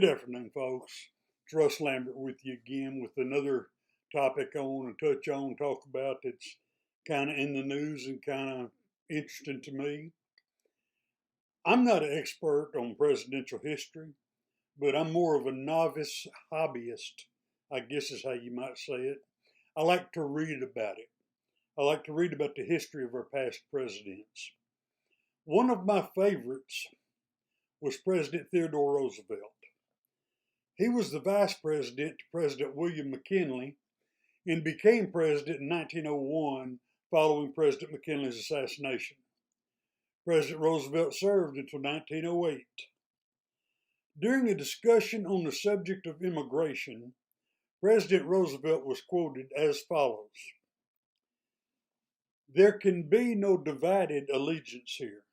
Good afternoon, folks. It's Russ Lambert with you again with another topic I want to touch on, talk about that's kind of in the news and kind of interesting to me. I'm not an expert on presidential history, but I'm more of a novice hobbyist, I guess is how you might say it. I like to read about it. I like to read about the history of our past presidents. One of my favorites was President Theodore Roosevelt. He was the vice president to President William McKinley and became president in 1901 following President McKinley's assassination. President Roosevelt served until 1908. During a discussion on the subject of immigration, President Roosevelt was quoted as follows: "There can be no divided allegiance here.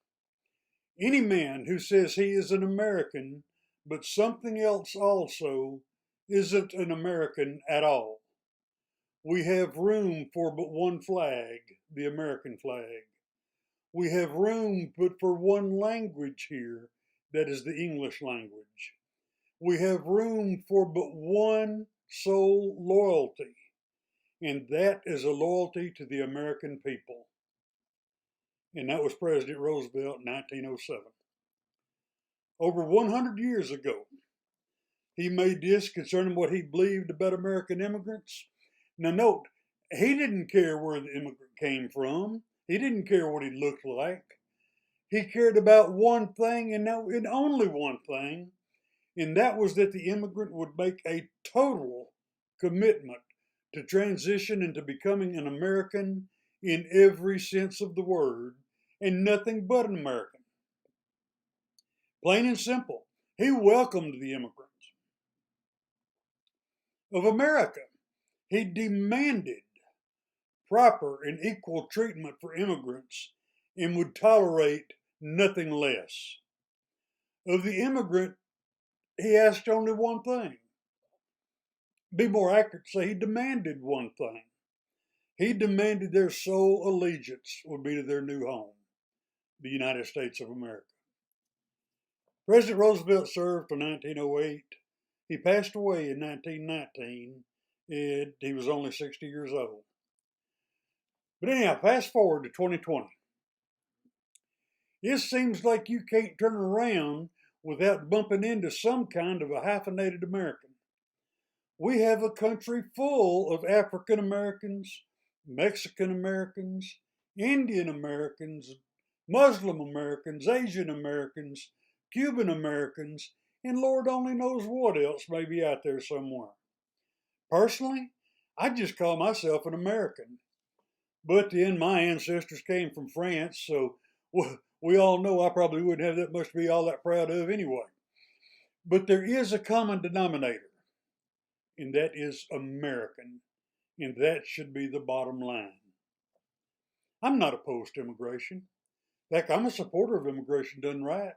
Any man who says he is an American but something else also isn't an American at all. We have room for but one flag, the American flag. We have room but for one language here, that is the English language. We have room for but one sole loyalty, and that is a loyalty to the American people." And that was President Roosevelt in 1907. Over 100 years ago, he made this concerning what he believed about American immigrants. Now note, he didn't care where the immigrant came from. He didn't care what he looked like. He cared about one thing and only one thing, and that was that the immigrant would make a total commitment to transition into becoming an American in every sense of the word, and nothing but an American. Plain and simple, he welcomed the immigrants. Of America, he demanded proper and equal treatment for immigrants and would tolerate nothing less. Of the immigrant, he asked only one thing. Be more accurate to say he demanded one thing. He demanded their sole allegiance would be to their new home, the United States of America. President Roosevelt served from 1908. He passed away in 1919, and he was only 60 years old. But anyhow, fast forward to 2020. It seems like you can't turn around without bumping into some kind of a hyphenated American. We have a country full of African Americans, Mexican Americans, Indian Americans, Muslim Americans, Asian Americans, Cuban Americans, and Lord only knows what else may be out there somewhere. Personally, I just call myself an American. But then my ancestors came from France, so we all know I probably wouldn't have that much to be all that proud of anyway. But there is a common denominator, and that is American, and that should be the bottom line. I'm not opposed to immigration. In fact, I'm a supporter of immigration done right.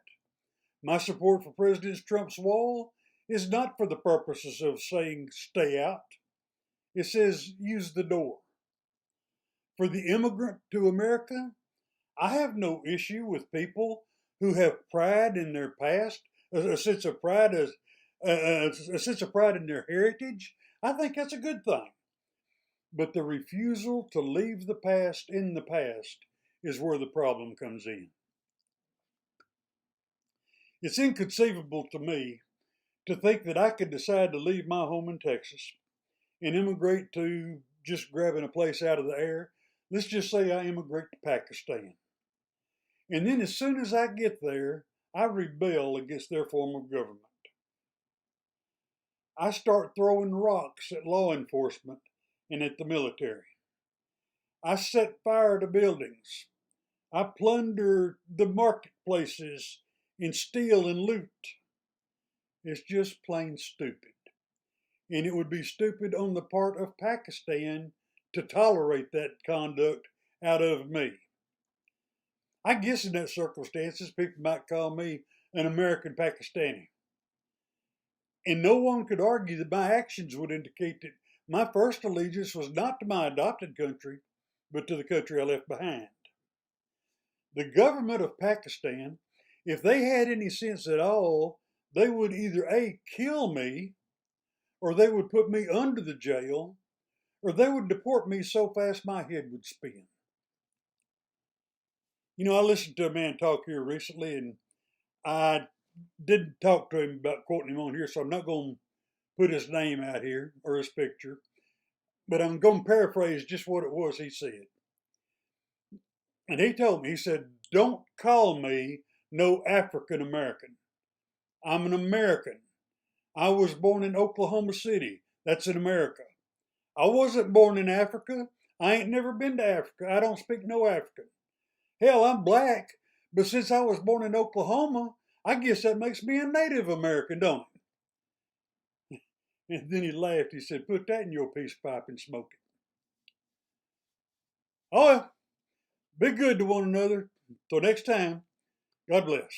My support for President Trump's wall is not for the purposes of saying stay out. It says use the door. For the immigrant to America, I have no issue with people who have pride in their past, a sense of pride in their heritage. I think that's a good thing. But the refusal to leave the past in the past is where the problem comes in. It's inconceivable to me to think that I could decide to leave my home in Texas and immigrate to, just grabbing a place out of the air, let's just say I immigrate to Pakistan. And then as soon as I get there, I rebel against their form of government. I start throwing rocks at law enforcement and at the military. I set fire to buildings. I plunder the marketplaces and steal and loot. It's just plain stupid. And it would be stupid on the part of Pakistan to tolerate that conduct out of me. I guess in that circumstances, people might call me an American Pakistani. And no one could argue that my actions would indicate that my first allegiance was not to my adopted country, but to the country I left behind. The government of Pakistan, if they had any sense at all, they would either A, kill me, or they would put me under the jail, or they would deport me so fast my head would spin. You know, I listened to a man talk here recently, and I didn't talk to him about quoting him on here, so I'm not going to put his name out here or his picture, but I'm going to paraphrase just what it was he said. And he told me, he said, don't call me no African American. I'm an American. I was born in Oklahoma City. That's in America. I wasn't born in Africa. I ain't never been to Africa. I don't speak no African. Hell, I'm black, but since I was born in Oklahoma, I guess that makes me a Native American, don't it? And then he laughed. He said, put that in your peace pipe and smoke it. Oh, well, be good to one another. Till next time, God bless.